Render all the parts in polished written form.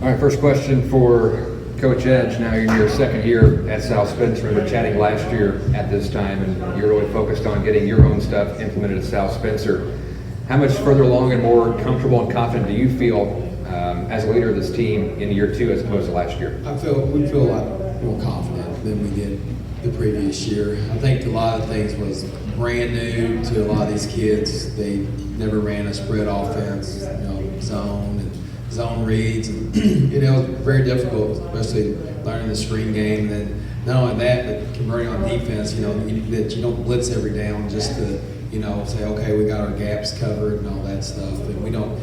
All right, first question for Coach Edge. Now you're in your second year at South Spencer. We were chatting last year at this time, and you're really focused on getting your own stuff implemented at South Spencer. How much further along and more comfortable and confident do you feel as a leader of this team in year two as opposed to last year? We feel a lot more confident than we did the previous year. I think a lot of things was brand new to a lot of these kids. They never ran a spread offense, zone reads, and it was very difficult, especially learning the screen game. And then not only that, but converting on defense. That you don't blitz every down just to say, okay, we got our gaps covered and all that stuff. And we don't,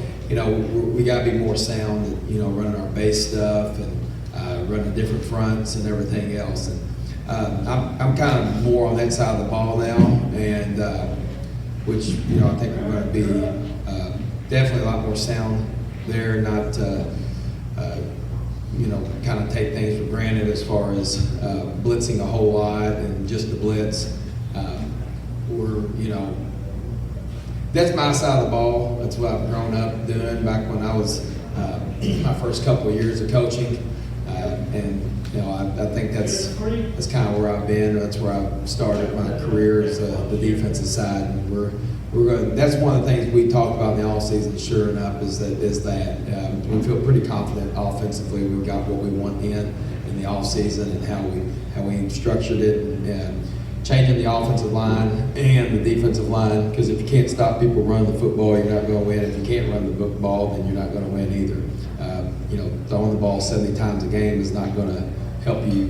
we got to be more sound at running our base stuff and running different fronts and everything else. And I'm kind of more on that side of the ball now, and which I think we're going to be definitely a lot more sound there, not kind of take things for granted as far as blitzing a whole lot and just the blitz. That's my side of the ball. That's what I've grown up doing back when I was my first couple of years of coaching, and I think that's kind of where I've been. That's where I started my career as the defensive side, and we're going. That's one of the things we talked about in the offseason. Sure enough, is that we feel pretty confident offensively. We've got what we want in the offseason and how we structured it, and changing the offensive line and the defensive line. Because if you can't stop people running the football, you're not going to win. If you can't run the ball, then you're not going to win either. Throwing the ball 70 times a game is not going to help you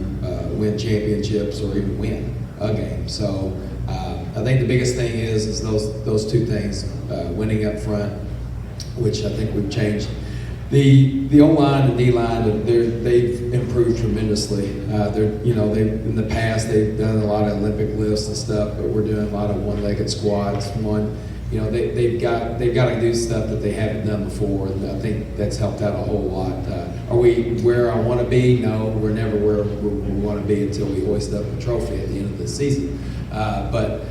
win championships or even win a game. So I think the biggest thing is those two things, winning up front, which I think we've changed. The O-line and D-line, they've improved tremendously. They in the past they've done a lot of Olympic lifts and stuff, but we're doing a lot of one-legged squats. They've got to do stuff that they haven't done before, and I think that's helped out a whole lot. Are we where I want to be? No, we're never where we want to be until we hoist up a trophy at the end of the season. But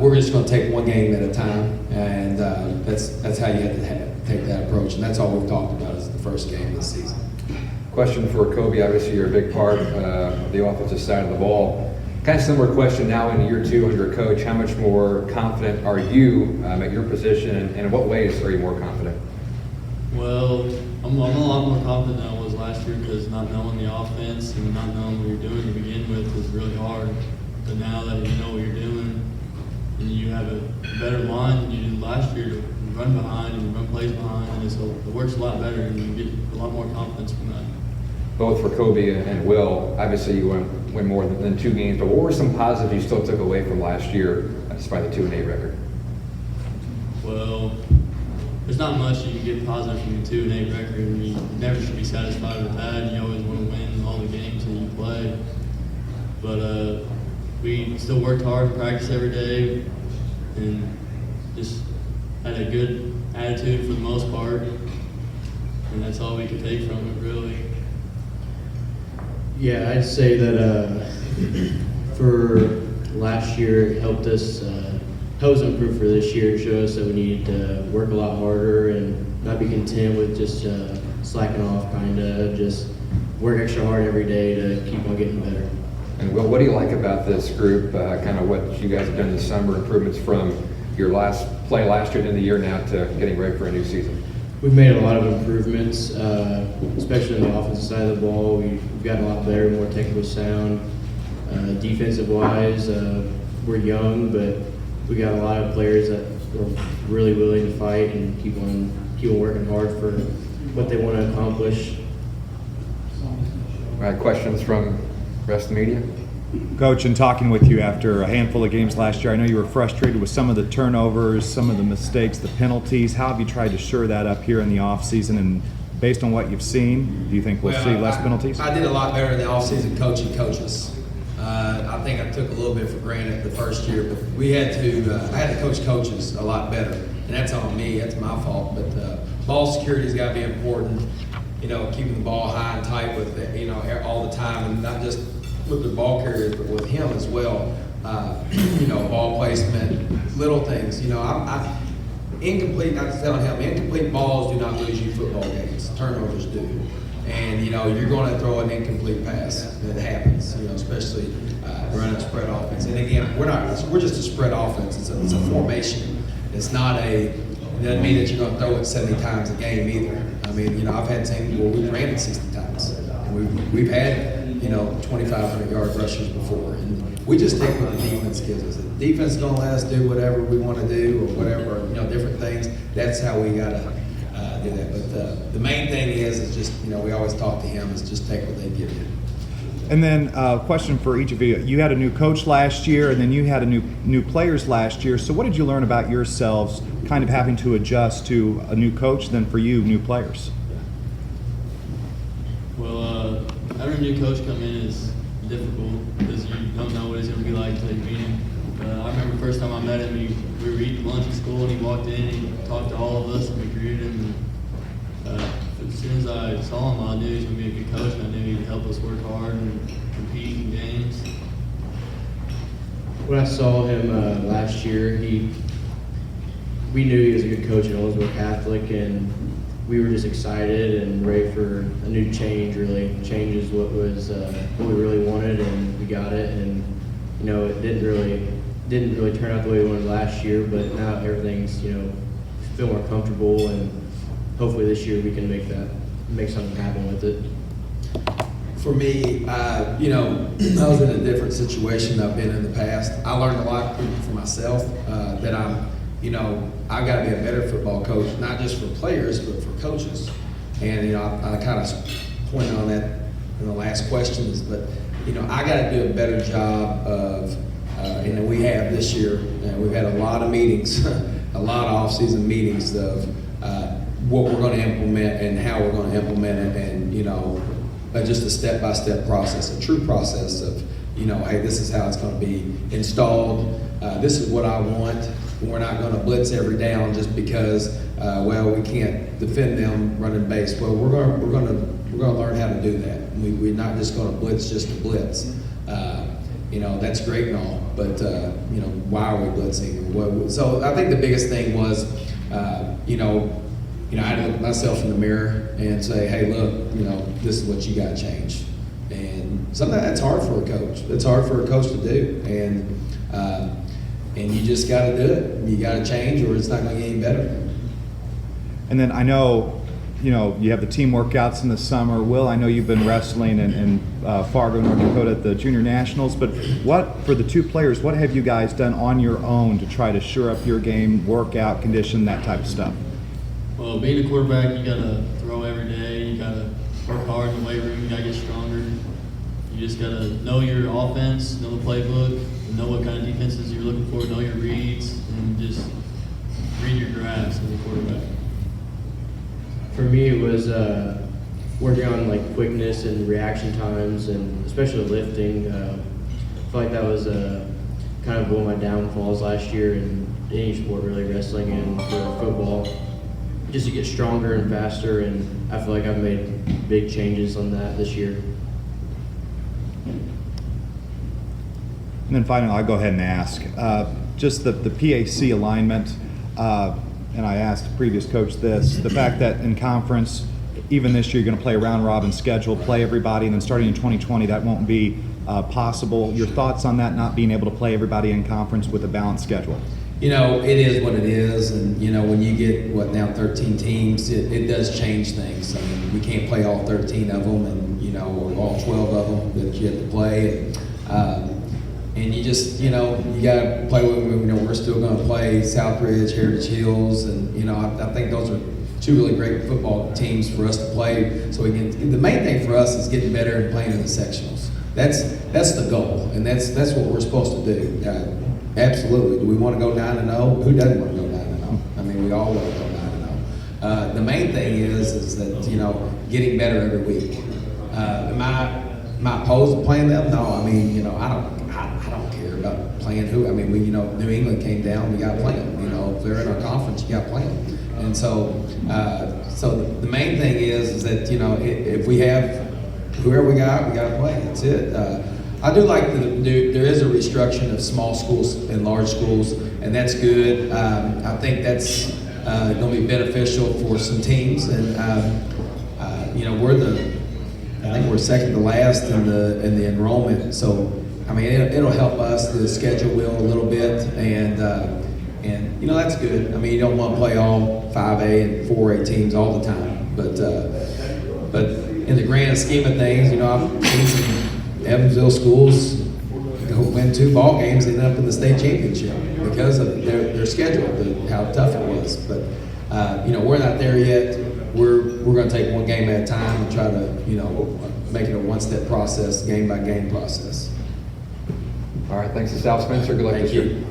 we're just going to take one game at a time, and that's how you have to take that approach. And that's all we've talked about is the first game of the season. Question for Kobe. Obviously, you're a big part of the offensive side of the ball. Kind of similar question now in year two under a coach. How much more confident are you at your position, and in what ways are you more confident? Well, I'm a lot more confident than I was last year, because not knowing the offense and not knowing what you're doing to begin with is really hard. But now that you know what you're doing and you have a better line than you did last year to run behind and run plays behind, and it works a lot better, and you get a lot more confidence from that. Both for Kobe and Will, obviously you win more than 2 games, but what were some positives you still took away from last year despite the 2-8 record? Well, there's not much you can get positive from the 2-8 record. I mean, you never should be satisfied with that. You always want to win all the games that you play. But we still worked hard and practiced every day, and just had a good attitude for the most part, and that's all we could take from it, really. Yeah, I'd say that for last year, it helped us improve for this year. Show us that we need to work a lot harder and not be content with just slacking off, kind of just work extra hard every day to keep on getting better. And Will, what do you like about this group, kind of what you guys have done this summer, improvements from your last play last year to the year now to getting ready for a new season? We've made a lot of improvements, especially on the offensive side of the ball. We've gotten a lot better, more technically sound. Defensive-wise, we're young, but we got a lot of players that are really willing to fight and keep on working hard for what they want to accomplish. All right, questions from the rest of the media? Coach, in talking with you after a handful of games last year, I know you were frustrated with some of the turnovers, some of the mistakes, the penalties. How have you tried to shore that up here in the offseason? And based on what you've seen, do you think we'll see less penalties? I did a lot better in the offseason coaching coaches. I think I took a little bit for granted the first year, but we had to. I had to coach coaches a lot better, and that's on me. That's my fault. But ball security's got to be important. Keeping the ball high and tight with all the time, and not just with the ball carriers, but with him as well. Ball placement, little things. You know, incomplete, not to telling him, incomplete balls do not lose you football games. Turnovers do. And, you know, you're going to throw an incomplete pass. It happens, you know, especially running spread offense. And again, we're just a spread offense. It's a formation. It's not it doesn't mean that you're going to throw it 70 times a game either. I mean, you know, I've had teams where we've ran it 60 times. And we've had, you know, 2,500-yard rushers before. And we just take what the defense gives us. If the defense is going to let us do whatever we want to do or whatever, you know, different things, that's how we got to do that. But the main thing is just, you know, we always talk to him, is just take what they give you. And then question for each of you. You had a new coach last year, and then you had a new players last year. So what did you learn about yourselves kind of having to adjust to a new coach, then for you, new players? Well, having a new coach come in is difficult because you don't know what he's going to be like until you meet him. I remember the first time I met him, we were eating lunch at school, and he walked in, and he talked to all of us, and we greeted him. And, as soon as I saw him, I knew he was going to be a good coach, and I knew he'd help us work hard and compete in games. When I saw him last year, we knew he was a good coach at Owensboro Catholic, and we were just excited and ready for a new change. Really, change is what we really wanted, and we got it. And you know, it didn't really turn out the way we wanted last year, but now everything's, you know, feel more comfortable, and hopefully this year we can make something happen with it. For me, you know, I was in a different situation than I've been in the past. I learned a lot for myself that you know, I've got to be a better football coach, not just for players, but for coaches. And, you know, I kind of pointed on that in the last questions, but, you know, I got to do a better job of, and we have this year, we've had a lot of meetings, a lot of off-season meetings of what we're going to implement and how we're going to implement it, and, you know, just a step-by-step process, a true process of, you know, hey, this is how it's going to be installed. This is what I want. We're not going to blitz every down just because, well, we can't defend them running base. Well, we're going to learn how to do that. We're not just going to blitz just to blitz. You know, that's great and all, but you know, why are we blitzing? So I think the biggest thing was, you know, I had to look at myself in the mirror and say, hey, look, you know, this is what you got to change. And sometimes that's hard for a coach. It's hard for a coach to do, and you just got to do it. You got to change, or it's not going to get any better. And then I know, you know, you have the team workouts in the summer. Will, I know you've been wrestling in Fargo, North Dakota at the Junior Nationals, but for the two players, what have you guys done on your own to try to shore up your game, workout, condition, that type of stuff? Well, being a quarterback, you got to throw every day. You got to work hard in the weight room. You got to get stronger. You just got to know your offense, know the playbook, know what kind of defenses you're looking for, know your reads, and just read your drafts as a quarterback. For me, it was working on like quickness and reaction times, and especially lifting. I feel like that was kind of one of my downfalls last year in any sport, really, wrestling and football. Just to get stronger and faster, and I feel like I've made big changes on that this year. And then finally, I'll go ahead and ask, just the PAC alignment, and I asked the previous coach this, the fact that in conference, even this year, you're going to play a round-robin schedule, play everybody, and then starting in 2020, that won't be possible. Your thoughts on that, not being able to play everybody in conference with a balanced schedule? You know, it is what it is, and, you know, when you get, now 13 teams, it does change things. I mean, we can't play all 13 of them, and, you know, or all 12 of them that you have to play. And you just, you know, you got to play with them. You know, we're still going to play Southbridge, Heritage Hills, and, you know, I think those are two really great football teams for us to play. So again, the main thing for us is getting better and playing in the sectionals. That's the goal, and that's what we're supposed to do. Absolutely. Do we want to go 9-0? Who doesn't want to go 9-0? I mean, we all want to go 9-0. The main thing is that, you know, getting better every week. Am I opposed to playing them? No. I mean, you know, I don't care about playing who. I mean, you know, New England came down, we got to play them. You know, if they're in our conference, you got to play them. And so the main thing is that, you know, if we have whoever we got to play. That's it. I do like there is a restriction of small schools and large schools, and and that's good. I think that's going to be beneficial for some teams, and you know, I think we're second to last in the enrollment. So I mean, it'll help us the schedule will a little bit, and you know, that's good. I mean, you don't want to play all 5A and 4A teams all the time, but in the grand scheme of things, you know, I've seen some Evansville schools go win 2 ball games and end up in the state championship because of their schedule, how tough it was. But you know, we're not there yet. We're going to take one game at a time and try to, you know, make it a one-step process, game by game process. All right, thanks to South Spencer. Good luck Thank this you. year.